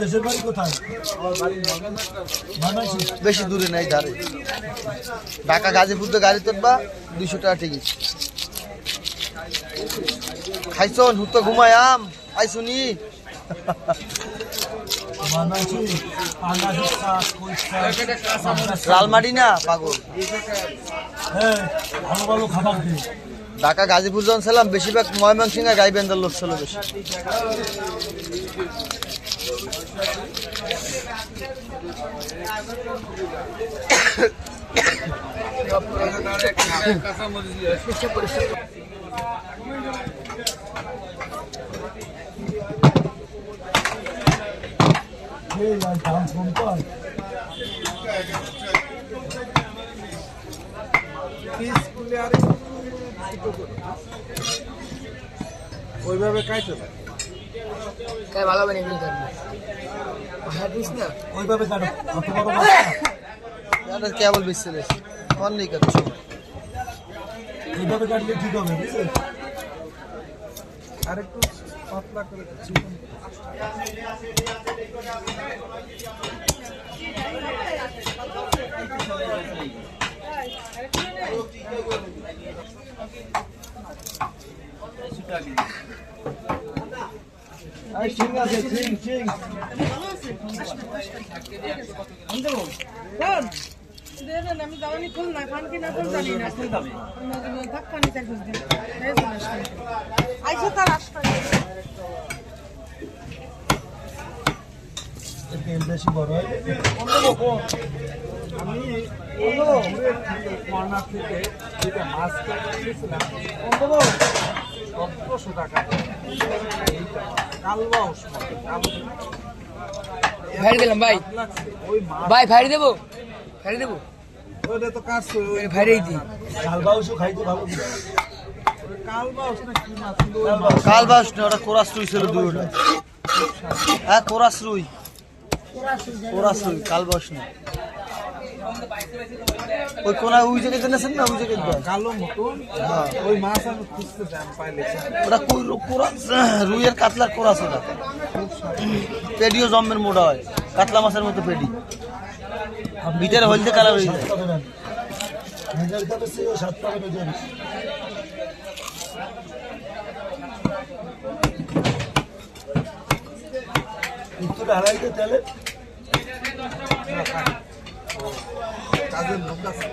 দেশের বাড়ি কোথায়? বেশি দূরে নাই, ধারে। ঢাকা গাজীপুর তো গাড়ি তোলবা 200 টাকা টিকিট। খাইছন হুতো ঘুমায়াম আইসুনি লালমাটি না পাগল। ভালো ভালো খাবার দিই। ঢাকা গাজীপুর যখন ছিলাম বেশিরভাগ ময়মনসিংহে গাই বেন্দার লোক ছিল বেশি। ওইভাবে কাটে ভালো বানিয়ে ফেলতে ওইভাবে কাটো। কেবল বিচ্ছিল কোন নেই কাটছো, এইভাবে কাটলে ঠিক হবে, বুঝলে? আরেকটু পাতলা করে ঠিক আছে। ঠিক আমি দাওয়ানি খুল না খান কিনা খুল জানি না ধাক্কা নিতে খুঁজছি আইসো তার আসবে বেশি বড় হয়। আমি কর্নার থেকে যেটা মাছ কিনেছিলাম 1500 টাকা। কালবা ভাই দিলাম ভাই ভাই ভাই দেবো ভাই দেবো ওটা তো কাজ ভাইরেই দিই। কালবাউস খাইতে ভালো। কালবাউস না কি মাছ? কালবাস না, ওটা কোরাস রুই ছিল দুইটা। হ্যাঁ কোরাস রুই, কালবাস না। ওই কোনা ওই জায়গায় জানেন না, ওই জায়গায় কালো মতন ওই মাছ আমি খুঁজতে যাই পাইলে। ওটা কোরাস রুইয়ের কাতলার কোরাস। ওটা পেডিও জম্মের মোটা হয়, কাতলা মাছের মতো পেডি, ভিতরে হলদে কালার হয়ে যায়। কাজের লোক আছে